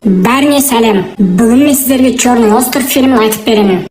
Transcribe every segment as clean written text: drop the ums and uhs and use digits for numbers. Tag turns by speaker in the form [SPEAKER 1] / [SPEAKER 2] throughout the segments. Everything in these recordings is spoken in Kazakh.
[SPEAKER 1] Бәріне сәлем. Бүгін мен сіздерге Черный остров фильмін айтып беремін.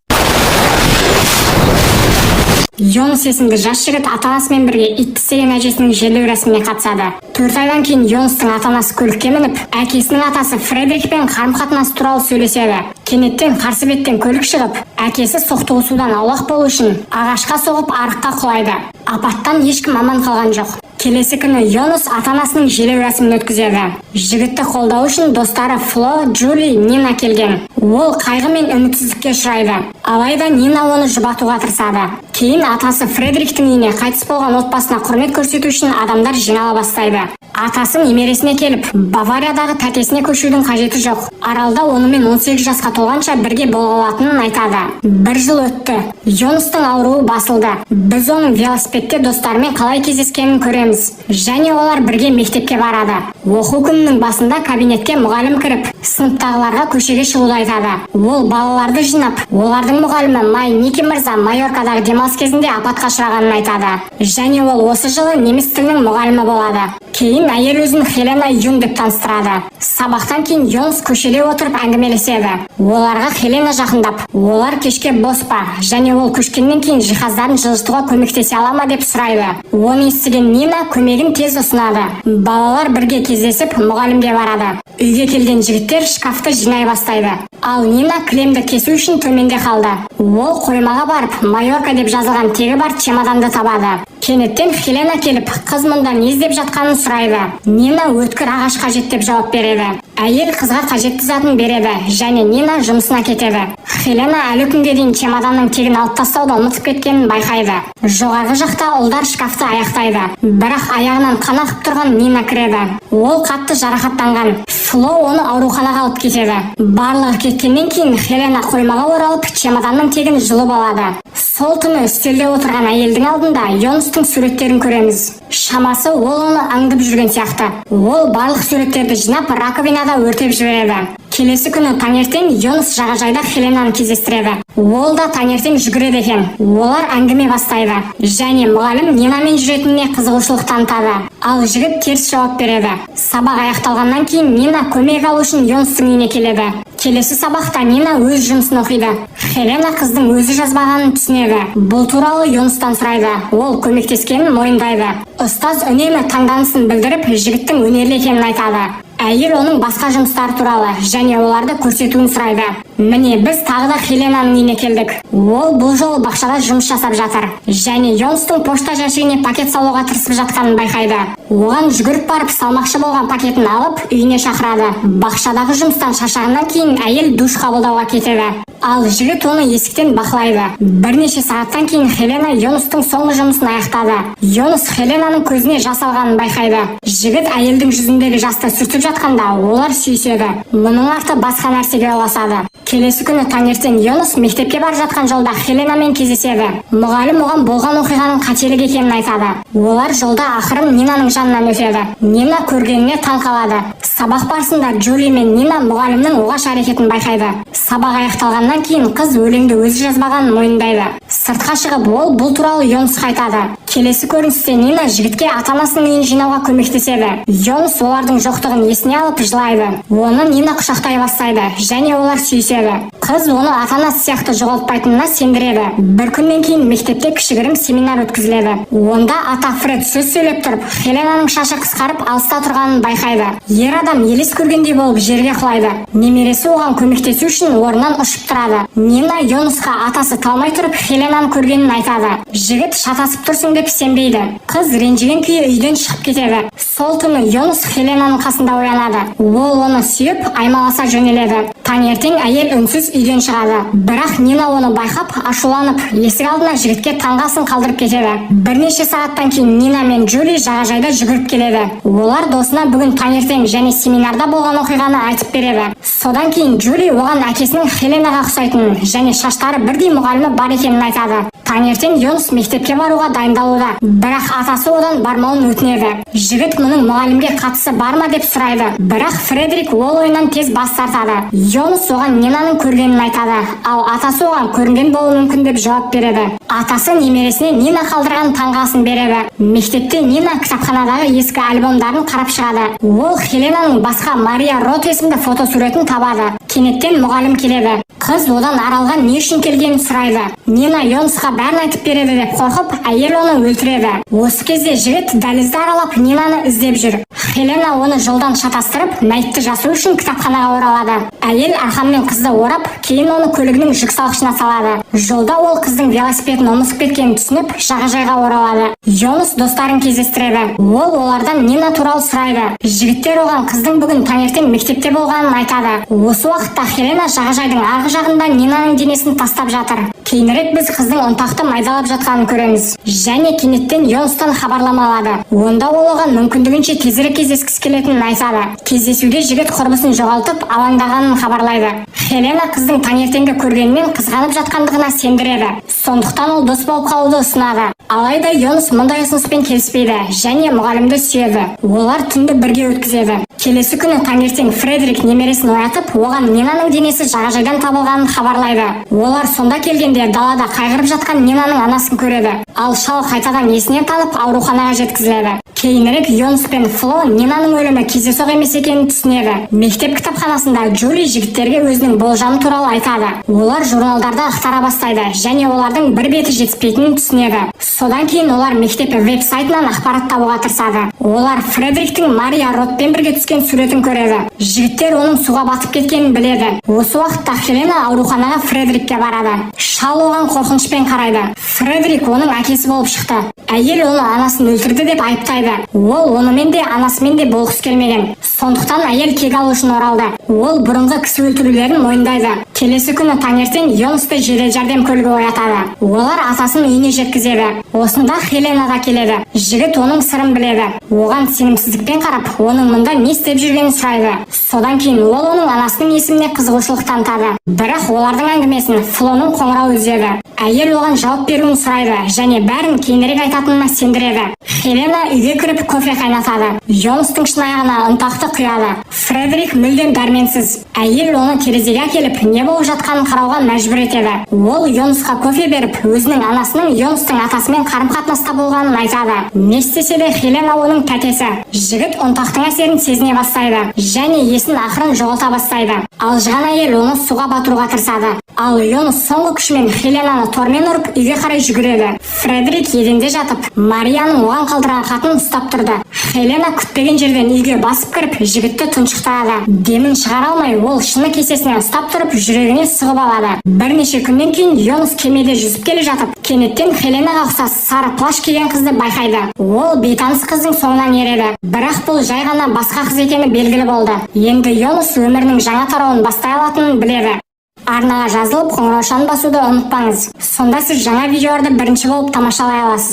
[SPEAKER 1] Йонас есімді жас жігіт ата-анасымен бірге ит тістеген әжесінің жерлеу рәсіміне қатысады. 4 айдан кейін Йонастың ата-анасы көлікке мініп, әкесінің атасы Фредерикпен қарым-қатынасы туралы сөйлеседі. Кенеттен қарсы беттен көлік шығып, әкесі соқтығысудан аулақ болу үшін ағашқа соғып арыққа құлайды. Апаттан ешкім аман қалған жоқ. Келесі күні Йонас ата-анасының жерлеу рәсімін өткізеді. Жігітті қолдау үшін достары Фло, Джули, Нина келген. Ол қайғы мен үмітсіздікке ұшырайды. Алайда Нина оны жұбатуға тырысады. Кейін атасы Фредериктің үйіне қайтыс болған отбасына құрмет көрсету үшін адамдар жинала бастайды. Атасы немересіне келіп, Бавариядағы тәтесіне көшудің қажеті жоқ. Аралда онымен 18 жасқа толғанша бірге бола алатынын айтады. 1 жыл өтті. Йонастың ауруы басылды. Біз оның велосипедте достарымен қалай кездескенін көреміз. Және олар бірге мектепке барады. Оқу күнінің басында кабинетке мұғалім кіріп, сыныптағыларға көшеге шығуды айтады. Ол балаларды жинап, олардың мұғалімі Ники мырза Майоркадағы демалыс кезінде апатқа ұшырағанын айтады. Және ол осы жылы неміс тілінің мұғалімі болады. Кейін әйел өзін Хелена Юн деп таныстырады. Сабақтан кейін Йонас көшеде отырып әңгімелеседі. Оларға Хелена жақындап, олар кешке бос па, және ол көшкеннен кейін жиһаздарын жылжытуға көмектесе ала ма деп сұрайды. Оны естіген Нина көмегін тез ұсынады. Балалар бірге кездесіп мұғалімге барады. Үйге келген жігіттер шкафты жинай бастайды. Ал Нина кілемді кесу үшін төменде қалды. Ол қоймаға барып, Майорка деп жазылған тегі бар чемоданды табады. Кенеттен Хелена келіп, қыз мұнда не іздеп жатқанын сұрайды. Нина өткір ағаш қажет деп жауап береді. Әйел қызға қажетті затын береді, және Нина жұмысына кетеді. Хелена әлі күнге дейін чемоданның тегін алып тастауды ұмытып кеткенін байқайды. Жоғарғы жақта ұлдар шкафты аяқтайды. Бірақ аяғынан қан ағып тұрған Нина кіреді. Ол қатты жарақаттанған. Фло оны ауруханаға алып кетеді. Барлығы кеткеннен кейін Хелена қоймаға оралып, чемоданның тегін жұлып алады. Сол түні үстелде отырған әйелдің алдында Йонастың суреттерін көреміз. Шамасы ол оны аңдып жүрген сияқты. Ол барлық суреттерді жинап раковинада өртеп жібереді. Келесі күні таңертең Йонас жағажайда Хеленаны кездестіреді. Ол да таңертең жүгіреді екен. Олар әңгіме бастайды. Және мұғалім Нинамен жүретініне қызығушылық танытады. Ал жігіт теріс жауап береді. Сабақ аяқталғаннан кейін Нина көмек алу үшін Йонастың үйіне келеді. Келесі сабақта Нина өз жұмысын оқиды. Хелена қыздың өзі жазбағанын түсінеді. Бұл туралы Йонастан сұрайды. Ол көмектескенін мойындайды. Ұстаз үнемі таңданысын білдіріп, жігіттің өнерлі екенін айтады. Әйел оның басқа жұмыстары туралы және оларды көрсетуін сұрайды. Міне біз тағы да Хеленаның үйіне келдік. Ол бұл жолы бақшада жұмыс жасап жатыр. Және Йонастың пошта жәшігіне пакет салуға тырысып жатқанын байқайды. Оған жүгіріп барып салмақшы болған пакетін алып үйіне шақырады. Бақшадағы жұмыстан шаршағаннан кейін әйел душ қабылдауға кетеді. Ал жігіт оны есіктен бақылайды. Бірнеше сағаттан кейін Хелена Йонастың соңғы жұмысын аяқтады. Йонас Хеленаның көзіне жас алғанын байқайды. Жігіт әйелдің жүзіндегі жасты сүртіп жатқанда олар сүйіседі. Мұның арты басқа нәрсеге ұласады. Келесі күні таңертең Йонас мектепке бара жатқан жолда Хеленамен кездеседі. Мұғалім оған болған оқиғаның қателік екенін айтады. Олар жолда ақырын Нинаның жанынан өтеді. Нина көргеніне таң қалады. Сабақ барысында Джули мен Нина мұғалімнің оғаш әрекетін байқайды. Сабақ аяқталғаннан кейін қыз өлеңді өзі жазбағанын мойындайды. Сыртқа шығып ол бұл туралы Йонасқа айтады. Келесі көріністе Нина жігітке ата-анасының үйін жинауға көмектеседі. Йонас олардың жоқтығын есіне алып жылайды. Оны Нина құшақтай бастайды және олар сүйіседі. Қыз оны ата-анасы сияқты жоғалтпайтынына сендіреді. Bir күннен кейін мектепте кішігірім семинар өткізіледі. Онда ата Фред сөз сөйлеп тұрып, Хеленаның шашы қысқарып алыста тұрғанын байқайды. Ер адам елес көргендей болып жерге құлайды. Немересі оған көмектесу үшін орнынан ұшып тұрады. Нина Йонасқа атасы талмай тұрып Хеленаны көргенін айтады. Жігіт шатасып тұрсың деп сенбейді. Қыз ренжіген күйі үйден шығып кетеді. Сол түні Йонас Хеленаның қасында оянады. Ол оны сүйіп аймаласа жөнеледі. Таңертең әйел үнсіз үйден шығады. Бірақ Нина оны байқап, ашуланып, есік алдына жігітке таңғасын қалдырып кетеді. Бірнеше сағаттан кейін Нина мен Джули жағажайда жүгіріп келеді. Олар досына бүгін таңертең және семинарда болған оқиғаны айтып береді. Содан кейін Джули оған әкесінің Хеленаға ұқсайтынын және шаштары бірдей мұғалімі бар екенін айтады. Таңертең Йонс мектепке баруға дайындалуда, бірақ атасы одан бармауын өтінеді. Жігіт мұның мұғалімге қатысы бар ма деп сұрайды, бірақ Фредерик ол ойынан тез бас тартады. Йонс оған Нинаның көргенін айтады, ал атасы оған көрінген болуы мүмкін деп жауап береді. Атасы немересіне Нина қалдырған таңғасын береді. Мектепте Нина кітапханадағы ескі альбомдарын қарап шығады. Ол Хеленаның басқа Мария Рот есімді фотосуретін табады. Кенеттен мұғалім келеді. Қыз одан аралға не үшін келгенін сұрайды. Нина Йонсқа бәрін айтып береді деп қорқып, әйел оны өлтіреді. Осы кезде жігіт дәлізді аралап Нинаны іздеп жүр. Хелена оны жолдан шатастырып, мәйітті жасыру үшін кітапханаға оралады. Әйел арқанмен қызды орап, кейін оны көлігінің жүксалғышына салады. Жолда ол қыздың велосипедін ұмытып кеткенін түсініп, жағажайға оралады. Йонс достарын кездестіреді. Ол олардан Нина туралы сұрайды. Жігіттер оған қыздың бүгін таңертең мектепте болғанын айтады. Осы уақытта Хелена жағажайдың арғы жағында Нинаның денесін тастап жатыр. Кейінірек біз қыздың ұнтақты майдалап жатқанын көреміз. Және кенеттен Йонстан хабарлама алады. Онда ол оған мүмкіндігінше тезірек кездескісі келетінін айтады. Кездесуде жігіт құрбысын жоғалтып, алаңдағанын хабарлайды. Хелена қыздың таңертеңгі көргенінен қызғанып жатқандығына сендіреді. Сондықтан ол дос болып қалуды ұсынады. Алайда Йонс мұндай ұсыныспен келіспейді және мұғалімді сүйеді. Олар түнді бірге өткізеді. Келесі күні таңертең Фредерик немересін оятып, оған Нинаның денесі жағажайдан табылғанын хабарлайды. Олар сонда келгенде далада қайғырып жатқан Нинаның анасын көреді. Ал шал қайтадан есінен танып ауруханаға жеткізіледі. Кейінірек Йонс пен Фло Нинаның өлімі кездейсоқ емес екенін түсінеді. Мектеп кітапханасында Джули жігіттерге өзінің болжамы туралы айтады. Олар журналдарды ақтара бастайды және олардың бір беті жетіспейтінін түсінеді. Содан кейін олар мектеп веб-сайтынан ақпарат табуға тырысады. Олар Фредериктің Мария Ротпен бірге түскен суретін көреді. Жігіттер оның суға батып кеткенін біледі. Осы уақытта Хелена ауруханаға Фредерикке барады. Шал оған қорқынышпен қарайды. Фредерик оның әкесі болып шықты. Әйел оны анасын өлтірді деп айыптайды. Ол онымен де анасымен де болғысы келмеген. Сондықтан әйел кек алу үшін оралды. Ол бұрынғы кісі өлтірулерін мойындайды. Келесі күні таңертең Йонсты жедел жәрдем көлігі оятады. Олар атасын үйіне жеткізеді. Осында Хелена да келеді. Жігіт оның сырын біледі. Оған сенімсіздікпен қарап, оның мұнда не істеп жүргенін сұрайды. Содан кейін ол оның анасының есіміне қызығушылық танытады. Бірақ олардың әңгімесін Флоның қоңырауы үзеді. Әйел оған жауап беруін сұрайды және бәрін кейінірек айтатынына сендіреді. Хелена үйге кіріп кофе қайнатады. Йонстың шынайығына ұнтақты құяды. Фредерик мүлдем дәрменсіз. Әйел оны терезеге әкеліп, не болып жатқанын қарауға мәжбүр етеді. Ол Йонсқа кофе беріп, өзінің анасының Йонстың атасымен қарым-қатынаста болғанын айтады. Не істесе де Хелена оның тәтесі. Жігіт ұнтақтың әсерін сезіне бастайды және есін ақырын жоғалта бастайды. Алжыған әйел оны суға батыруға тырысады. Ал Йонс соңғы күшімен Хеленаны тормен ұрып үйге қарай жүгіреді. Фредерик еденде жатып, Марияның оған қалдырған хатын ұстап тұрды. Хелена күтпеген жерден үйге басып кіріп, жігітті тұншықтырады. Демін шығара алмай, ол шыны кесесінен ұстап тұрып, жүрегіне сұғып алады. Бірнеше күннен кейін Йонс кемеде жүзіп келе жатып, кенеттен Хеленаға ұқсас сары плащ киген қызды байқайды. Ол бейтаныс қыздың соңынан ереді. Бірақ бұл жай ғана басқа қыз екені белгілі болды. Енді Йонс өмірінің жаңа тарауын бастай алатынын біледі. Арнаға жазылып, қоңыраушаны басуды ұмытпаңыз. Сонда сіз жаңа видеоларды бірінші болып тамашалай аласыз.